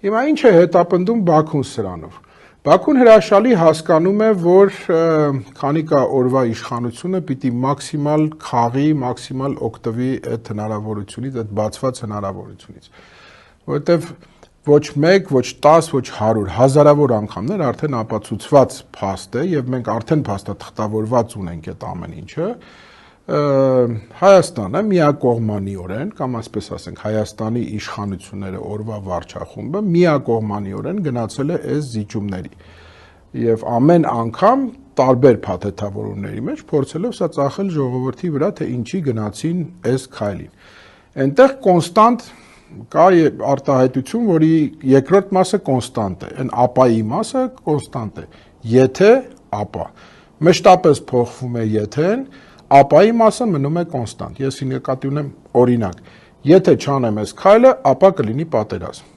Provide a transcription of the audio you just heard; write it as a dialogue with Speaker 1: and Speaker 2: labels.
Speaker 1: Հիմա ինչ է հետապնդում Բաքուն սրանով։ Բաքուն հրաշալի հասկանում է, որ քանի կա օրվա իշխանությունը պիտի մաքսիմալ խաղի, մաքսիմալ օգտվի այդ հնարավորությունից, այդ բացված հնարավորությունից, որովհետև ոչ 1, ոչ 10, ոչ 100, հազարավոր անգամներ արդեն ապացուցված փաստ է եւ մենք արդեն փաստաթղթավորված ունենք այդ ամեն ինչը։ Հայաստանը միակողմանիորեն, կամ ասպես ասենք, Հայաստանի իշխանությունները օրվա վարչախումբը միակողմանիորեն գնացել է այս զիջումների եւ ամեն անգամ տարբեր փաթեթավորումների մեջ փորձելով սա ծախել ժողովրդի վրա, թե ինչի գնացին այս քայլին։ Այնտեղ կոնստանտ կա արտահայտություն, որի երկրորդ մասը կոնստանտ է, այն ապայի մասը կոնստանտ է, եթե ապա։ Մշտապես փոխվում է եթեն, ապայի մասը մնում է կոնստանտ։ Ես նկատի ունեմ օրինակ, եթե չանեմ այս քայլը, ապա կլինի պատերազմ։